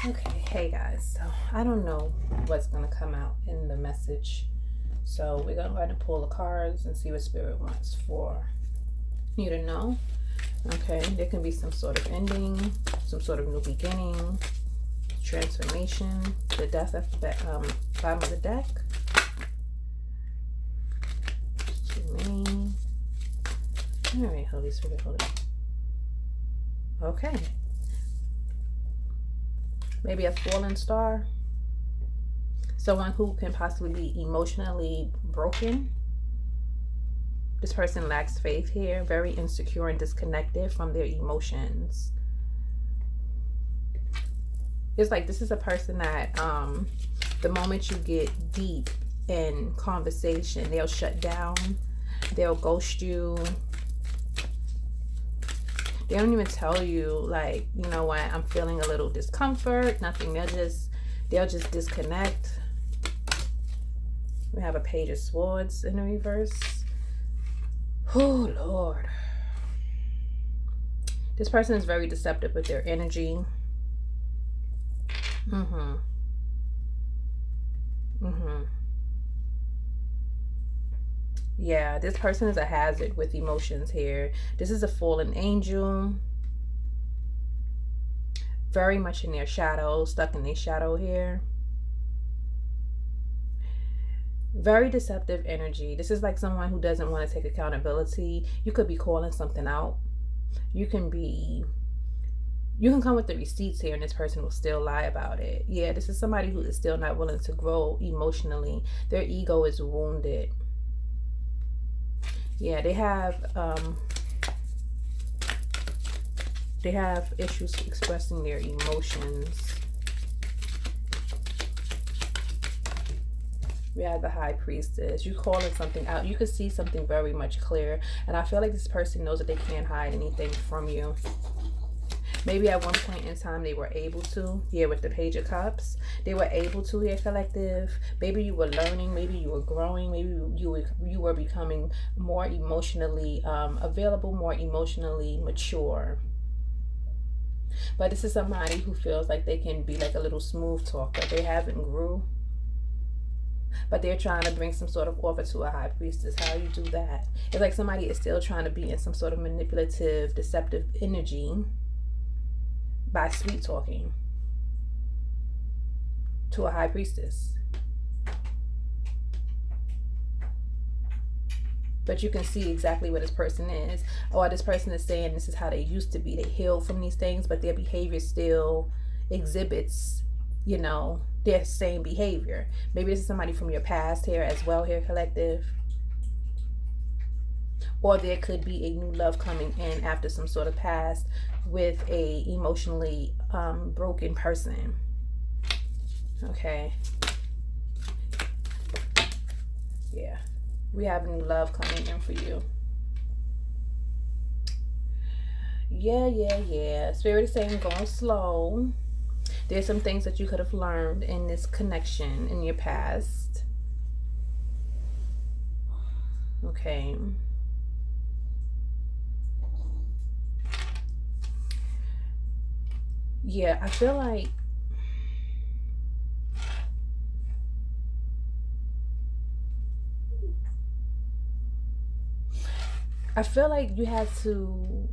Okay, hey guys. So I don't know what's gonna come out in the message. So we're gonna go ahead and pull the cards and see what spirit wants for you to know. Okay, there can be some sort of ending, some sort of new beginning, transformation, the death at the bottom of the deck. Too many. All right, Holy Spirit, hold it. Okay. Maybe a fallen star. Someone who can possibly be emotionally broken. This person lacks faith here, very insecure and disconnected from their emotions. It's like this is a person that the moment you get deep in conversation, they'll shut down, they'll ghost you. They don't even tell you, like, you know what, I'm feeling a little discomfort, nothing. They'll just disconnect. We have a Page of Swords in the reverse. Oh, Lord. This person is very deceptive with their energy. Yeah, this person is a hazard with emotions here. This is a fallen angel. Very much in their shadow, stuck in their shadow here. Very deceptive energy. This is like someone who doesn't want to take accountability. You could be calling something out. You can come with the receipts here and this person will still lie about it. Yeah, this is somebody who is still not willing to grow emotionally. Their ego is wounded. Yeah, they have issues expressing their emotions. We have the High Priestess. You calling something out. You can see something very much clear. And I feel like this person knows that they can't hide anything from you. Maybe at one point in time they were able to. Yeah, with the Page of Cups. They were able to here, collective. Maybe you were learning. Maybe you were growing. Maybe you were becoming more emotionally available, more emotionally mature. But this is somebody who feels like they can be like a little smooth talker. They haven't grew. But they're trying to bring some sort of offer to a High Priestess. How you do that? It's like somebody is still trying to be in some sort of manipulative, deceptive energy by sweet talking to a High Priestess. But you can see exactly what this person is. Or this person is saying this is how they used to be. They healed from these things, but their behavior still exhibits, you know, their same behavior. Maybe this is somebody from your past here as well here, collective. Or there could be a new love coming in after some sort of past with a emotionally broken person. Okay. Yeah. We have new love coming in for you. Yeah. Spirit is saying go slow. There's some things that you could have learned in this connection in your past. Okay. Yeah, I feel like you had to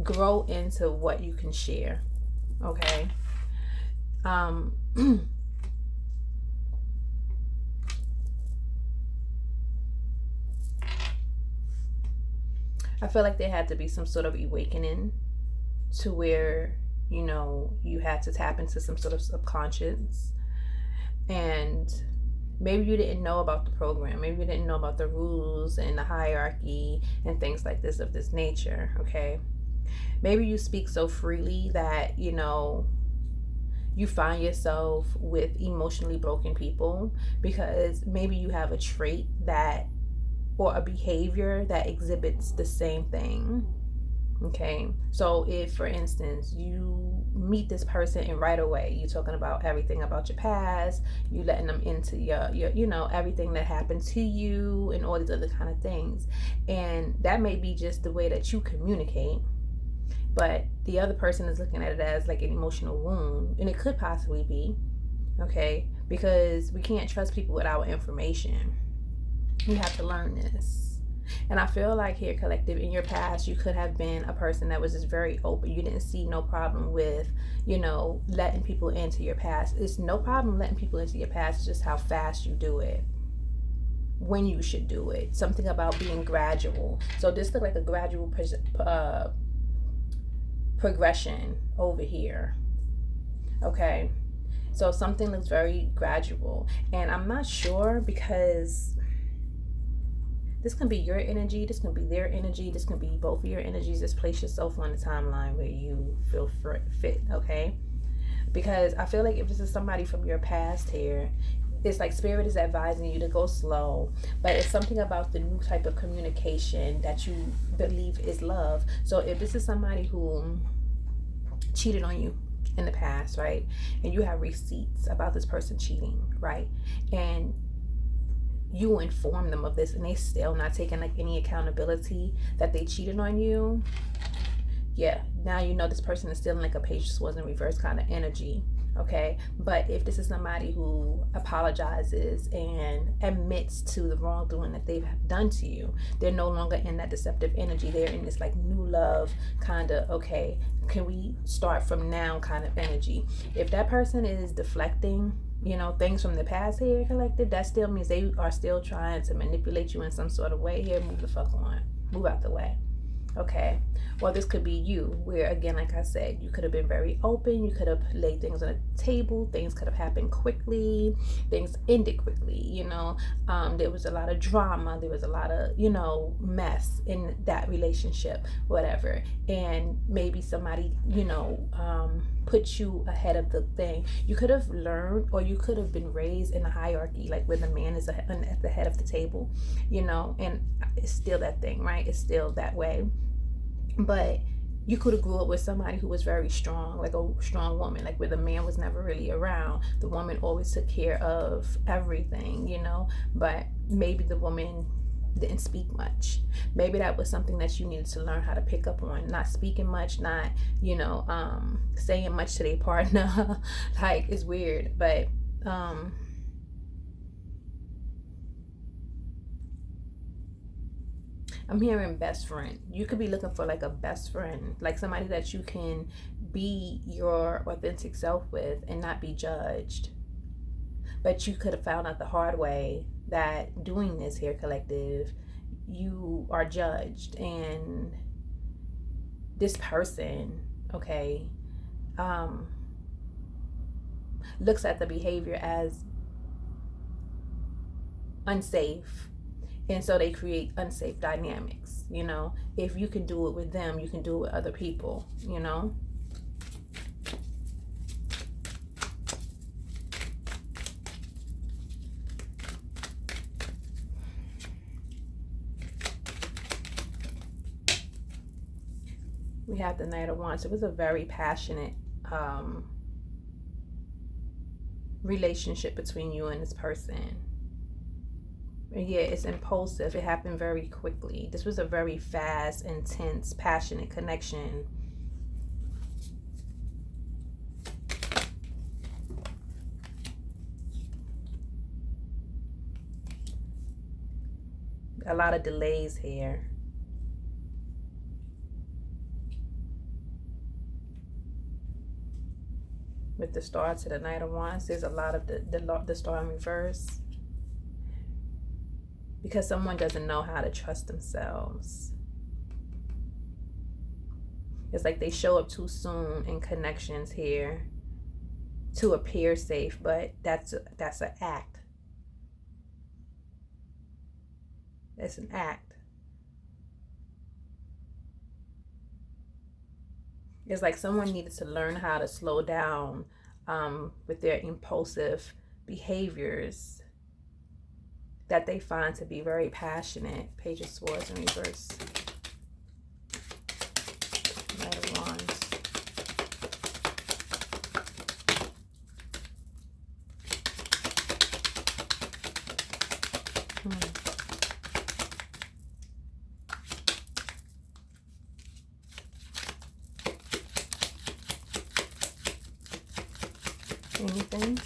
grow into what you can share. Okay. I feel like there had to be some sort of awakening to where, you know, you had to tap into some sort of subconscious. And maybe you didn't know about the program. Maybe you didn't know about the rules and the hierarchy and things like this of this nature. Okay. Maybe you speak so freely that, you know, you find yourself with emotionally broken people because maybe you have a trait that or a behavior that exhibits the same thing. Okay, so if for instance you meet this person and right away you're talking about everything about your past, you letting them into your you know, everything that happened to you and all these other kind of things, and that may be just the way that you communicate, but the other person is looking at it as like an emotional wound, and it could possibly be. Okay, because we can't trust people with our information. You have to learn this. And I feel like here, collective, in your past, you could have been a person that was just very open. You didn't see no problem with, you know, letting people into your past. It's no problem letting people into your past. It's just how fast you do it, when you should do it. Something about being gradual. So this looked like a gradual progression over here. Okay. So something looks very gradual. And I'm not sure because this can be your energy, this can be their energy, this can be both of your energies. Just place yourself on the timeline where you feel fit, okay? Because I feel like if this is somebody from your past here, it's like spirit is advising you to go slow, but it's something about the new type of communication that you believe is love. So if this is somebody who cheated on you in the past, right, and you have receipts about this person cheating, right, and you inform them of this and they still not taking like any accountability that they cheated on you, yeah, now you know this person is still in like a page of swords in reverse kind of energy. Okay, but if this is somebody who apologizes and admits to the wrongdoing that they've done to you, they're no longer in that deceptive energy. They're in this like new love kind of, okay, can we start from now kind of energy. If that person is deflecting, you know, things from the past here, collective, that still means they are still trying to manipulate you in some sort of way. Here, move the fuck on, move out the way. Okay, well, this could be you, where again, like I said, you could have been very open, you could have laid things on the table, things could have happened quickly, things ended quickly, you know. There was a lot of drama, there was a lot of, you know, mess in that relationship, whatever, and maybe somebody, you know, put you ahead of the thing. You could have learned, or you could have been raised in a hierarchy, like where the man is at the head of the table, you know, and it's still that thing, right? It's still that way. But you could have grew up with somebody who was very strong, like a strong woman, like where the man was never really around. The woman always took care of everything, you know, but maybe the woman didn't speak much. Maybe that was something that you needed to learn how to pick up on. Not speaking much, not, you know, saying much to their partner. Like, it's weird, but I'm hearing best friend. You could be looking for like a best friend, like somebody that you can be your authentic self with and not be judged. But you could have found out the hard way that doing this here, collective, you are judged. And this person, okay, looks at the behavior as unsafe, and so they create unsafe dynamics. You know, if you can do it with them, you can do it with other people, you know. We have the Knight of Wands. It was a very passionate relationship between you and this person. Yeah, it's impulsive. It happened very quickly. This was a very fast, intense, passionate connection. A lot of delays here. With the Star to the Knight of Wands, there's a lot of the Star in reverse. Because someone doesn't know how to trust themselves. It's like they show up too soon in connections here to appear safe, but that's an act. It's an act. It's like someone needed to learn how to slow down with their impulsive behaviors that they find to be very passionate. Page of Swords in reverse. Anything?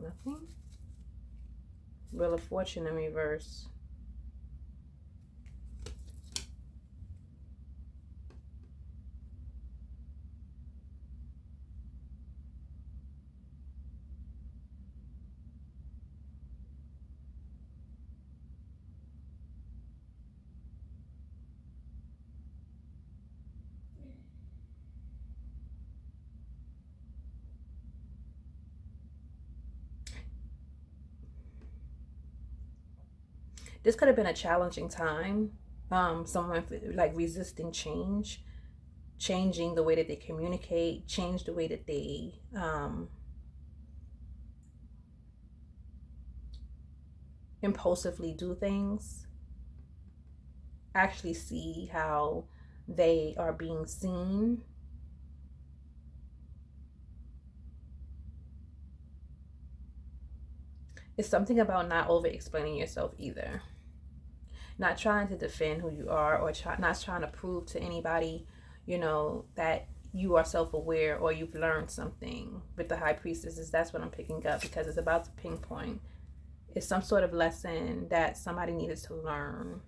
Nothing? Wheel of Fortune in reverse. This could have been a challenging time. Someone like resisting change, changing the way that they communicate, change the way that they impulsively do things, actually see how they are being seen. It's something about not over explaining yourself either. Not trying to defend who you are, or not trying to prove to anybody, that you are self-aware or you've learned something. With the High Priestess, that's what I'm picking up, because it's about to pinpoint. It's some sort of lesson that somebody needed to learn.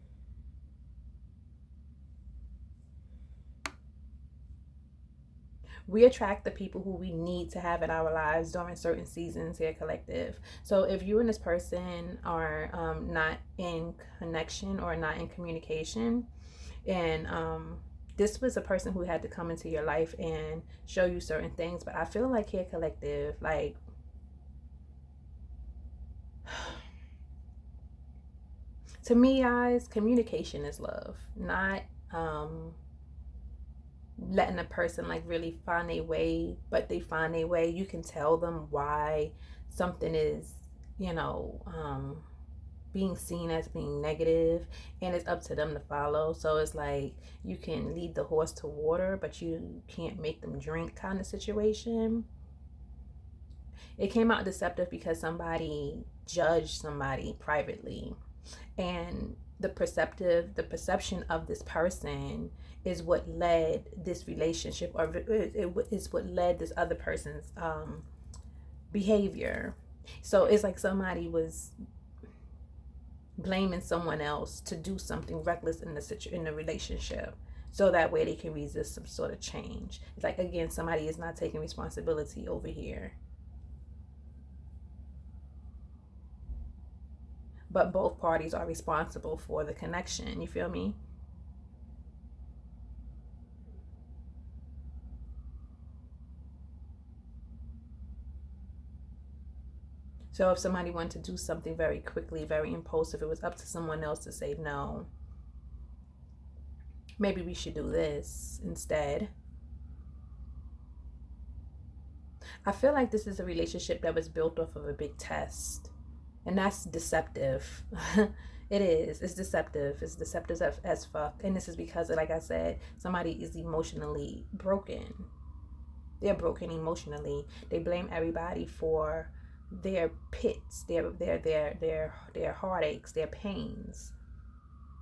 We attract the people who we need to have in our lives during certain seasons here, collective. So if you and this person are not in connection or not in communication, and this was a person who had to come into your life and show you certain things, but I feel like here, collective, like to me, guys, communication is love, not letting a person like really find a way, but they find a way. You can tell them why something is, being seen as being negative, and it's up to them to follow. So it's like you can lead the horse to water, but you can't make them drink, kind of situation. It came out deceptive because somebody judged somebody privately, and the perception of this person is what led this relationship, or it is what led this other person's behavior. So it's like somebody was blaming someone else to do something reckless in the relationship, so that way they can resist some sort of change. It's like, again, somebody is not taking responsibility over here, but both parties are responsible for the connection. You feel me? So if somebody wanted to do something very quickly, very impulsive, it was up to someone else to say, no, maybe we should do this instead. I feel like this is a relationship that was built off of a big test, and that's deceptive. It is. It's deceptive. It's deceptive as fuck. And this is because, like I said, somebody is emotionally broken. They're broken emotionally. They blame everybody for their pits, their heartaches, their pains.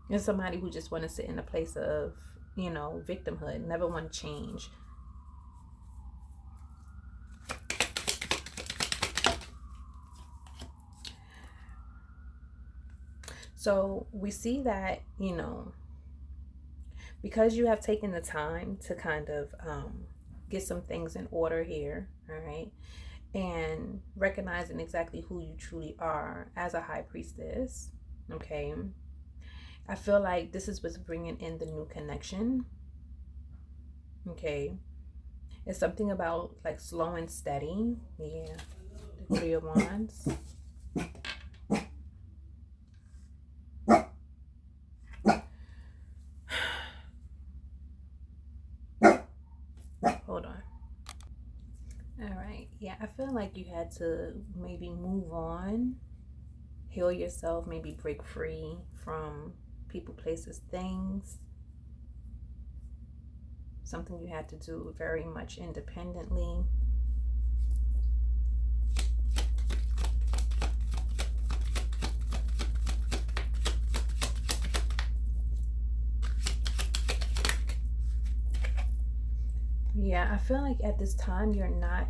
And somebody who just want to sit in a place of, victimhood, never want to change. So we see that, because you have taken the time to kind of get some things in order here, all right, and recognizing exactly who you truly are as a High Priestess, okay, I feel like this is what's bringing in the new connection, okay. It's something about like slow and steady. Yeah, the Three of Wands. Hold on. All right. Yeah, I feel like you had to maybe move on, heal yourself, maybe break free from people, places, things. Something you had to do very much independently. Yeah, I feel like at this time you're not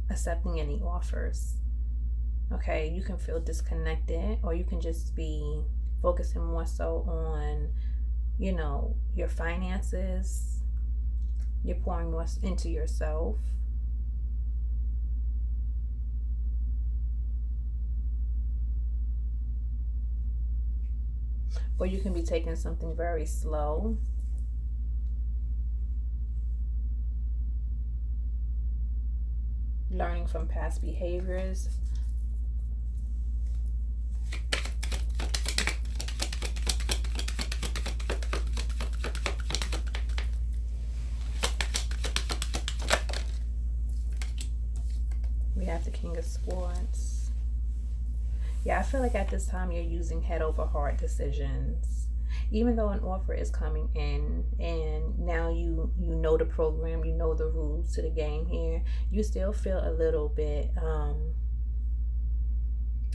accepting any offers. Okay, you can feel disconnected, or you can just be focusing more so on, your finances. You're pouring more into yourself. Or you can be taking something very slow. Learning from past behaviors. We have the King of Swords. Yeah, I feel like at this time you're using head over heart decisions. Even though an offer is coming in and now you know the program, you know the rules to the game here, you still feel a little bit, how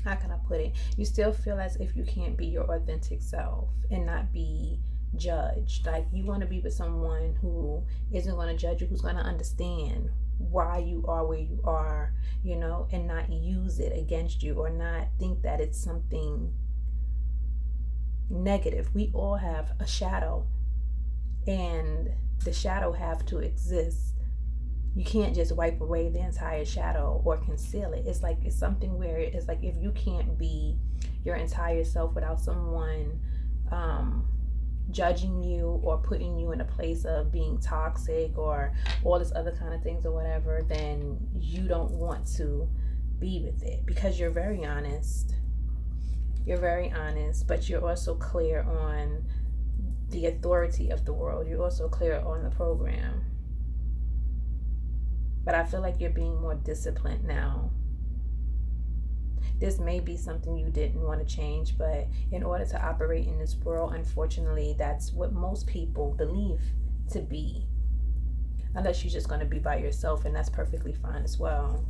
can I put it? You still feel as if you can't be your authentic self and not be judged. Like, you want to be with someone who isn't going to judge you, who's going to understand why you are where you are, and not use it against you, or not think that it's something negative. We all have a shadow, and the shadow have to exist. You can't just wipe away the entire shadow or conceal it. It's something where it's like, if you can't be your entire self without someone judging you or putting you in a place of being toxic or all this other kind of things or whatever, then you don't want to be with it, because you're very honest. You're very honest, but you're also clear on the authority of the world. You're also clear on the program. But I feel like you're being more disciplined now. This may be something you didn't want to change, but in order to operate in this world, unfortunately, that's what most people believe to be. Unless you're just going to be by yourself, and that's perfectly fine as well.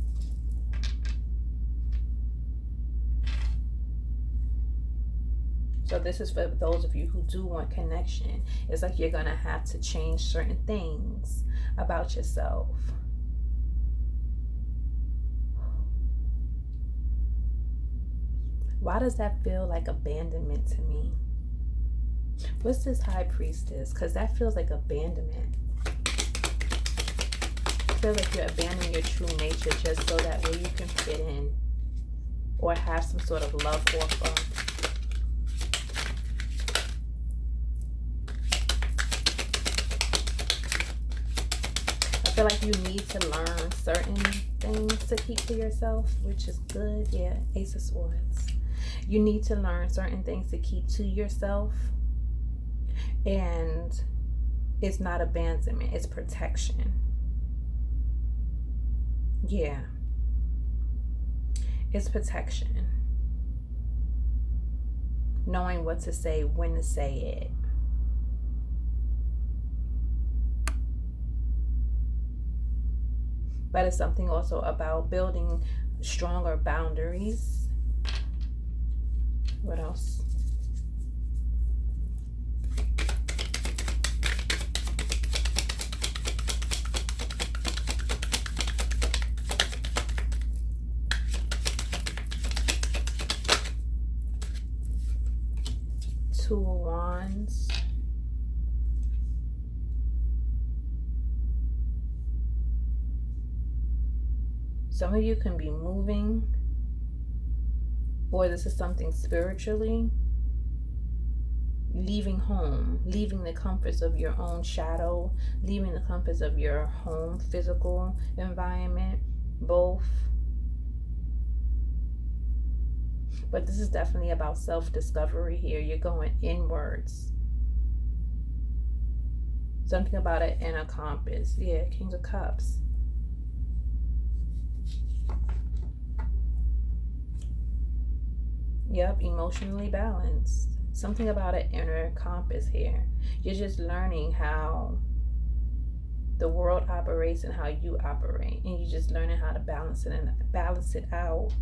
So this is for those of you who do want connection. It's like you're going to have to change certain things about yourself. Why does that feel like abandonment to me? What's this High Priestess? Because that feels like abandonment. I feel like you're abandoning your true nature just so that way you can fit in or have some sort of love offer. I feel like you need to learn certain things to keep to yourself, which is good. Yeah, Ace of Swords. You need to learn certain things to keep to yourself, and it's not abandonment, it's protection. Yeah, it's protection. Knowing what to say, when to say it. But it's something also about building stronger boundaries. What else? Two of Wands. Some of you can be moving, or this is something spiritually. Leaving home, leaving the comforts of your own shadow, leaving the comforts of your home physical environment, both. But this is definitely about self-discovery here. You're going inwards. Something about an inner compass. Yeah, King of Cups. Yep, emotionally balanced. Something about an inner compass here. You're just learning how the world operates and how you operate, and you're just learning how to balance it and balance it out.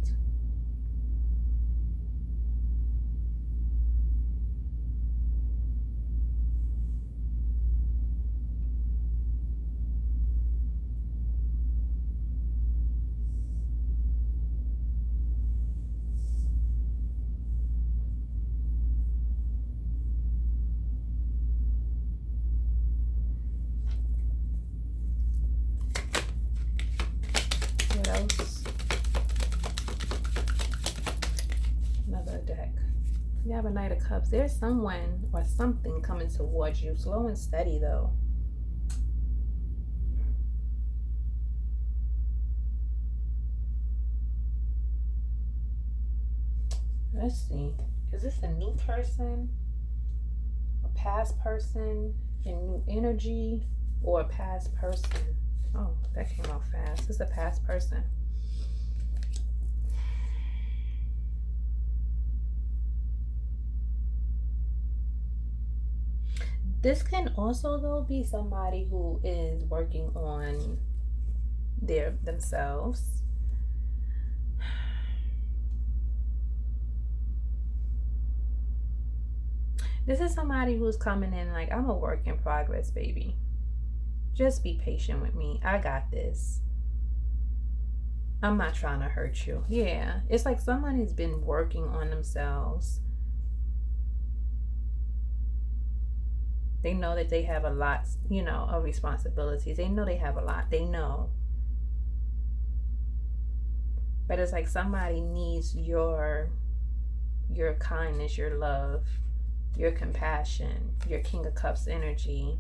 house. Another deck. You have a Knight of Cups. There's someone or something coming towards you. Slow and steady, though. Let's see. Is this a new person? A past person? A new energy? Or a past person? Oh, that came out fast. It's a past person. This can also, though, be somebody who is working on themselves. This is somebody who's coming in like, I'm a work in progress, baby. Just be patient with me. I got this. I'm not trying to hurt you. Yeah, it's like somebody's been working on themselves. They know that they have a lot, of responsibilities. They know they have a lot. They know. But it's like somebody needs your kindness, your love, your compassion, your King of Cups energy.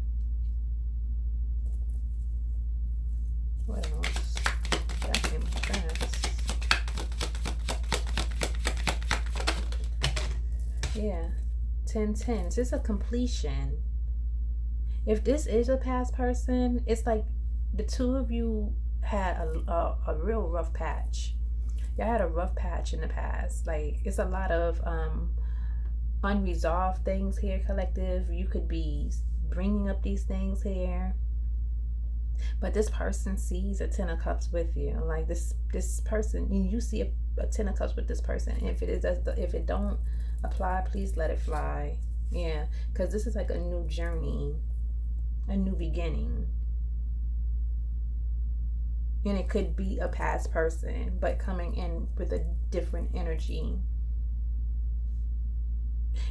What else? That came fast. Yeah. 10-10. This is a completion. If this is a past person, it's like the two of you had a real rough patch. Y'all had a rough patch in the past. Like, it's a lot of unresolved things here, collective. You could be bringing up these things here. But this person sees a 10 of Cups with you. Like, this person, you see a 10 of Cups with this person. If it don't apply, please let it fly. Yeah, because this is like a new journey, a new beginning. And it could be a past person, but coming in with a different energy.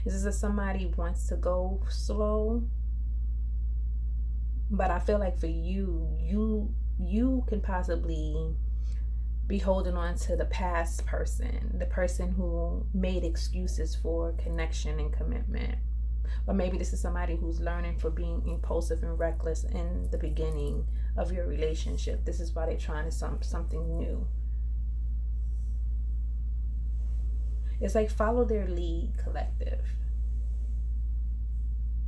This is somebody who wants to go slow. But I feel like for you can possibly be holding on to the past person, the person who made excuses for connection and commitment. Or maybe this is somebody who's learning for being impulsive and reckless in the beginning of your relationship. This is why they're trying something new. It's like follow their lead, collective.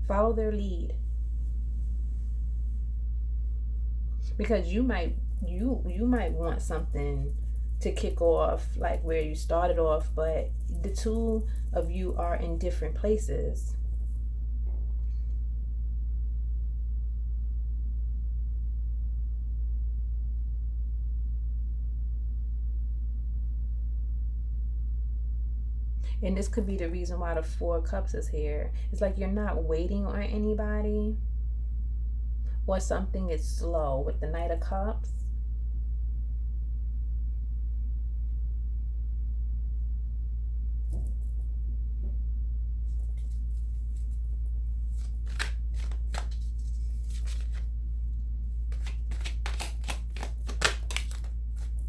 Follow their lead. Because you might want something to kick off like where you started off, but the two of you are in different places. And this could be the reason why the 4 of Cups is here. It's like you're not waiting on anybody, or something is slow with the Knight of Cups.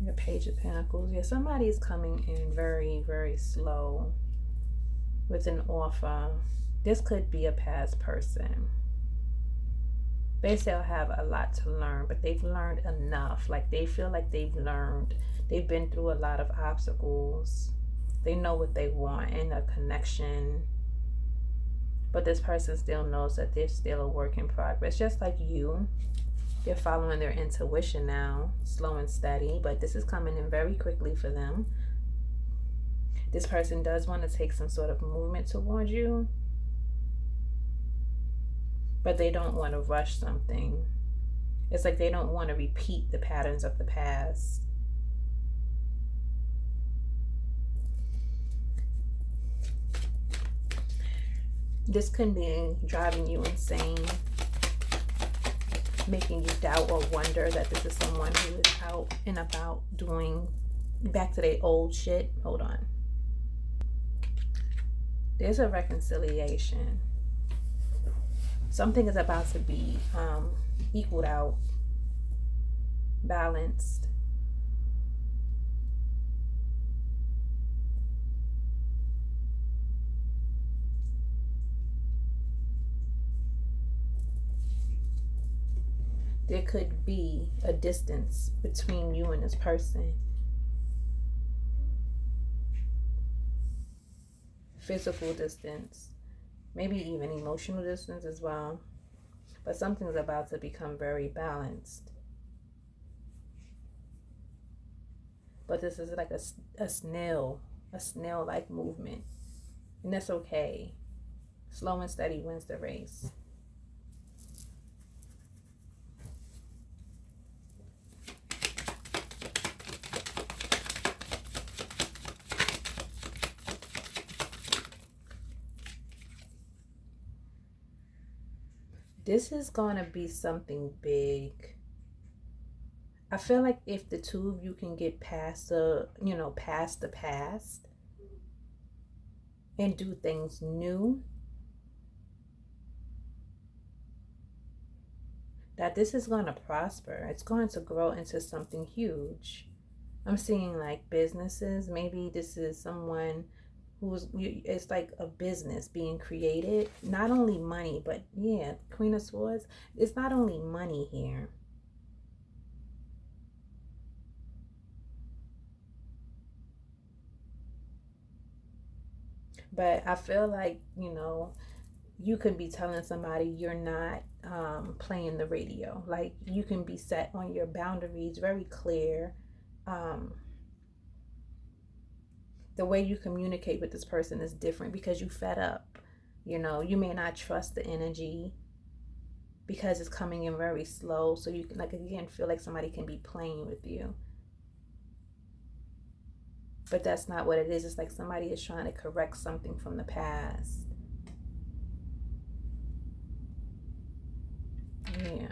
The Page of Pentacles. Yeah, somebody's coming in very, very slow with an offer. This could be a past person. They still have a lot to learn, but they've learned enough. Like, they feel like they've learned. They've been through a lot of obstacles. They know what they want in a connection. But this person still knows that they're still a work in progress. Just like you. They're following their intuition now, slow and steady. But this is coming in very quickly for them. This person does want to take some sort of movement towards you, but they don't want to rush something. It's like they don't want to repeat the patterns of the past. This can be driving you insane, making you doubt or wonder that this is someone who is out and about doing back to their old shit. Hold on. There's a reconciliation. Something is about to be equaled out, balanced. There could be a distance between you and this person. Physical distance, maybe even emotional distance as well. But something's about to become very balanced. But this is like a snail-like movement. And that's okay. Slow and steady wins the race. This is going to be something big. I feel like if the two of you can get past past the past and do things new, that this is going to prosper. It's going to grow into something huge. I'm seeing like businesses. Maybe this is someone it's like a business being created. Not only money, but yeah, Queen of Swords. It's not only money here. But I feel like, you could be telling somebody you're not playing the radio. Like, you can be set on your boundaries, very clear. The way you communicate with this person is different because you fed up. You may not trust the energy because it's coming in very slow. So you can, like, again, feel like somebody can be playing with you. But that's not what it is. It's like somebody is trying to correct something from the past. Yeah.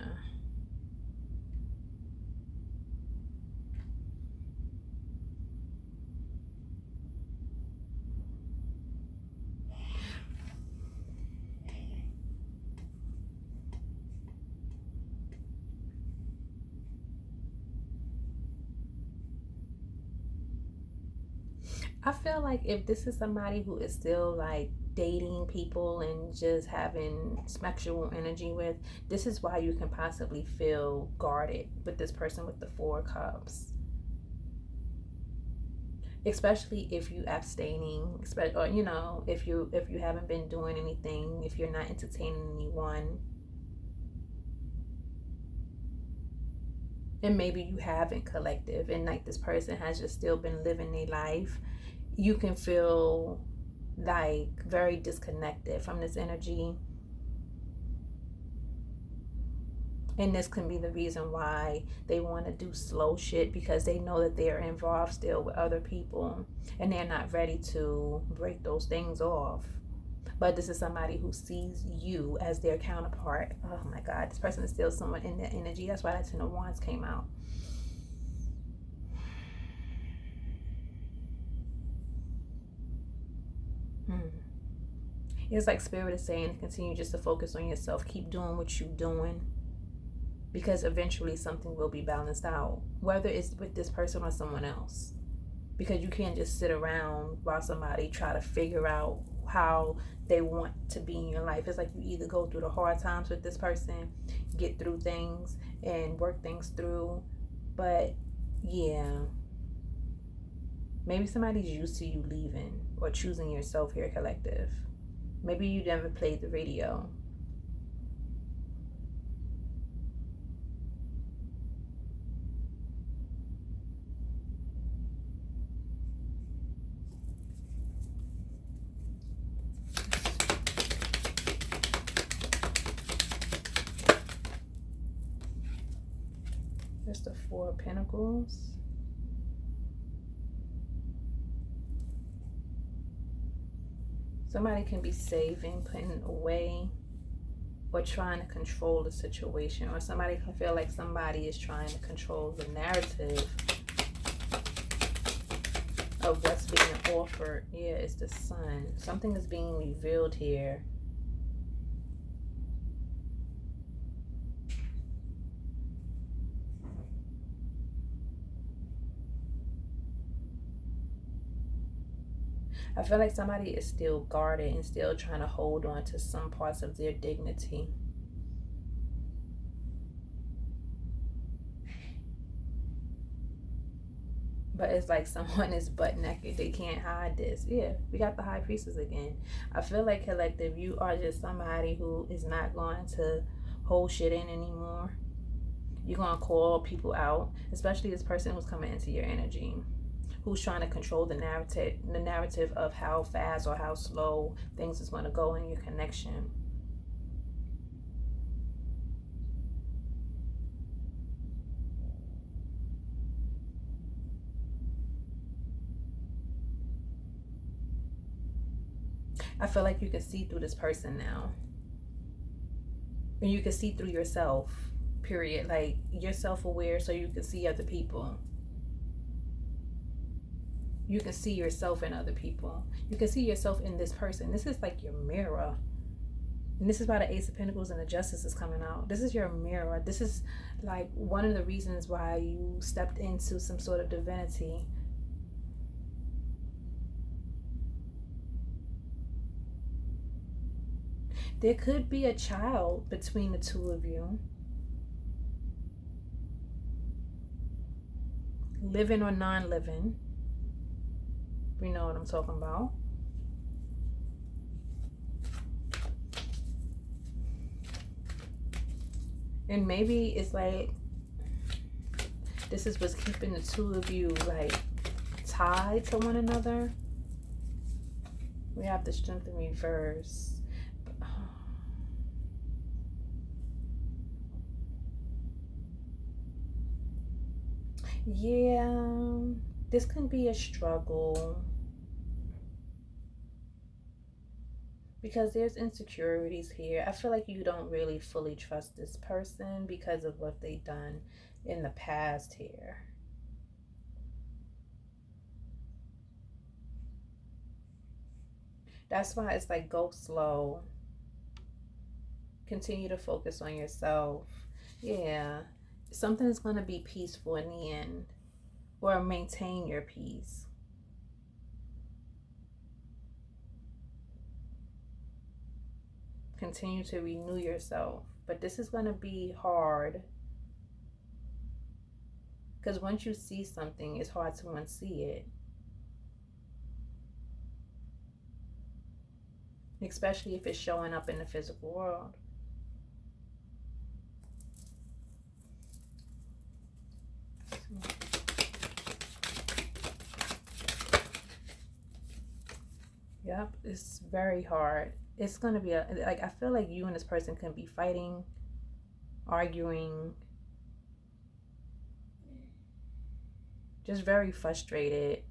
I feel like if this is somebody who is still like dating people and just having sexual energy with, this is why you can possibly feel guarded with this person with the Four of Cups. Especially if you abstaining, or if you haven't been doing anything, if you're not entertaining anyone, and maybe you haven't collective, and like this person has just still been living their life, you can feel like very disconnected from this energy. And this can be the reason why they want to do slow shit, because they know that they're involved still with other people and they're not ready to break those things off. But this is somebody who sees you as their counterpart. Oh my God, this person is still someone in their energy. That's why that Ten of Wands came out. It's like Spirit is saying, continue just to focus on yourself. Keep doing what you're doing, because eventually something will be balanced out, whether it's with this person or someone else. Because you can't just sit around while somebody try to figure out how they want to be in your life. It's like you either go through the hard times with this person, get through things and work things through. But yeah, maybe somebody's used to you leaving or choosing yourself here, collective. Maybe you never played the radio. That's the Four of Pentacles. Somebody can be saving, putting away, or trying to control the situation. Or somebody can feel like somebody is trying to control the narrative of what's being offered. Yeah, it's the Sun. Something is being revealed here. I feel like somebody is still guarded and still trying to hold on to some parts of their dignity. But it's like someone is butt naked. They can't hide this. Yeah, we got the high priestess again. I feel like collective, you are just somebody who is not going to hold shit in anymore. You're going to call people out, especially this person who's coming into your energy, who's trying to control the narrative of how fast or how slow things is going to go in your connection. I feel like you can see through this person now. And you can see through yourself, period. Like, you're self-aware so you can see other people. You can see yourself in other people. You can see yourself in this person. This is like your mirror. And this is why the Ace of Pentacles and the Justice is coming out. This is your mirror. This is like one of the reasons why you stepped into some sort of divinity. There could be a child between the two of you. Living or non-living. We know what I'm talking about. And maybe it's like this is what's keeping the two of you like tied to one another. We have the Strength in reverse. Yeah, this can be a struggle because there's insecurities here. I feel like you don't really fully trust this person because of what they've done in the past here. That's why it's like go slow. Continue to focus on yourself. Yeah. Something is going to be peaceful in the end, or maintain your peace. Continue to renew yourself, but this is going to be hard because once you see something, it's hard to unsee it, especially if it's showing up in the physical world. Yep, it's very hard. It's going to be I feel like you and this person can be fighting, arguing, just very frustrated.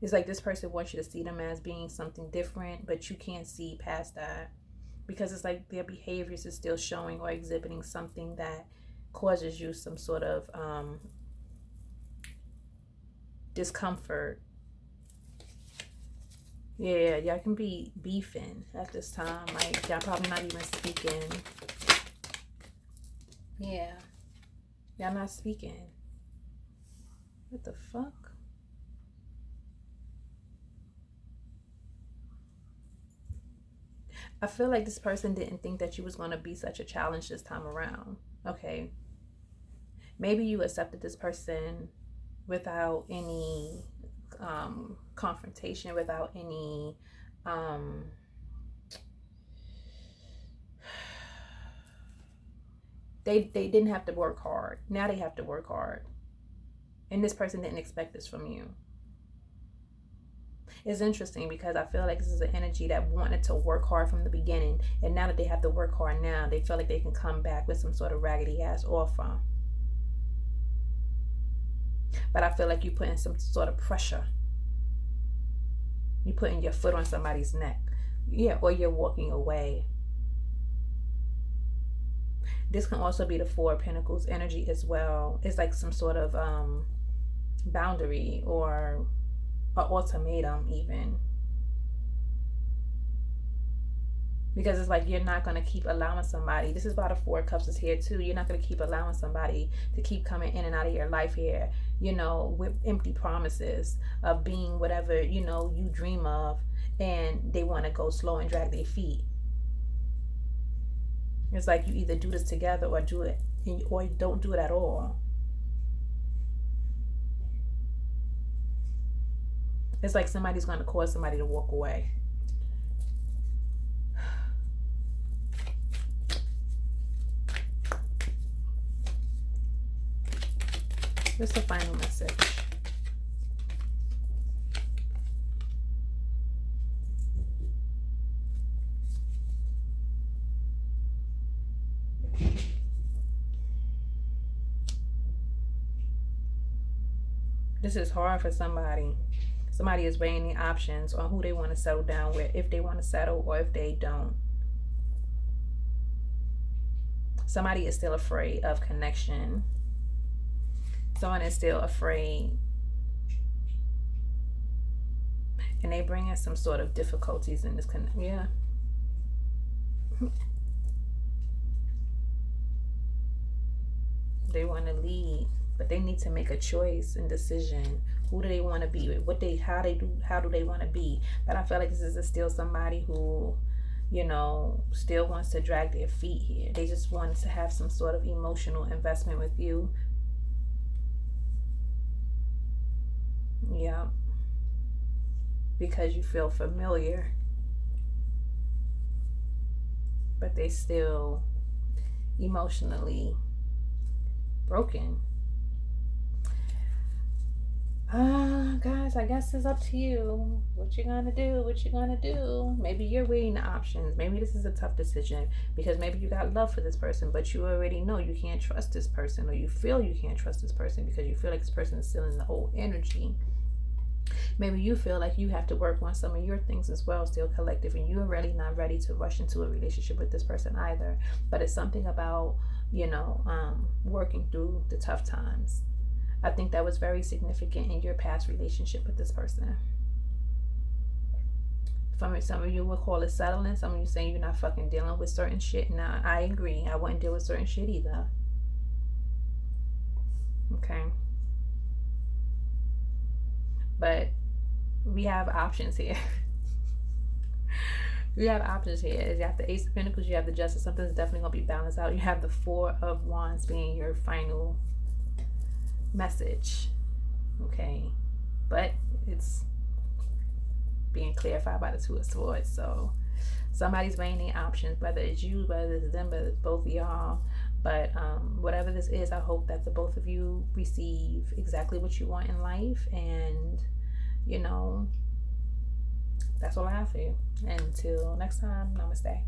It's like this person wants you to see them as being something different, but you can't see past that because it's like their behaviors is still showing or exhibiting something that causes you some sort of discomfort. Yeah, y'all can be beefing at this time. Like, y'all probably not even speaking. Yeah. Y'all not speaking. What the fuck? I feel like this person didn't think that you was going to be such a challenge this time around. Okay. Maybe you accepted this person without any confrontation, without any they didn't have to work hard. Now they have to work hard, and this person didn't expect this from you. It's interesting because I feel like this is an energy that wanted to work hard from the beginning, and now that they have to work hard now, they feel like they can come back with some sort of raggedy ass offer. But I feel like you put in some sort of pressure. You're putting your foot on somebody's neck. Yeah, or you're walking away. This can also be the Four of Pentacles energy as well. It's like some sort of boundary or an ultimatum even. Because it's like you're not going to keep allowing somebody. This is why the Four of Cups is here too. You're not going to keep allowing somebody to keep coming in and out of your life here, you know, with empty promises of being whatever, you know, you dream of, and they want to go slow and drag their feet. It's like you either do this together or do it, or don't do it at all. It's like somebody's going to cause somebody to walk away. What's the final message? This is hard for somebody. Somebody is weighing the options on who they want to settle down with, if they want to settle or if they don't. Somebody is still afraid of connection. Someone is still afraid. And they bring in some sort of difficulties in this yeah. They want to lead, but they need to make a choice and decision. Who do they want to be with? How do they want to be? But I feel like this is still somebody who, you know, still wants to drag their feet here. They just want to have some sort of emotional investment with you. Yeah. Because you feel familiar. But they still emotionally broken. Guys, I guess it's up to you. What you're gonna do. Maybe you're weighing the options. Maybe this is a tough decision because maybe you got love for this person, but you already know you can't trust this person, or you feel you can't trust this person because you feel like this person is still in the old energy. Maybe you feel like you have to work on some of your things as well, still collective, and you're really not ready to rush into a relationship with this person either. But it's something about, you know, working through the tough times. I think that was very significant in your past relationship with this person. Some of you would call it settling. Some of you saying you're not fucking dealing with certain shit. Now, I agree. I wouldn't deal with certain shit either. Okay. But we have options here. You have options here. You have the Ace of Pentacles, you have the Justice. Something's definitely going to be balanced out. You have the Four of Wands being your final message. Okay. But it's being clarified by the Two of Swords. So somebody's weighing their options, whether it's you, whether it's them, whether it's both of y'all. But whatever this is, I hope that the both of you receive exactly what you want in life. And, you know, that's all I have for you. Until next time, namaste.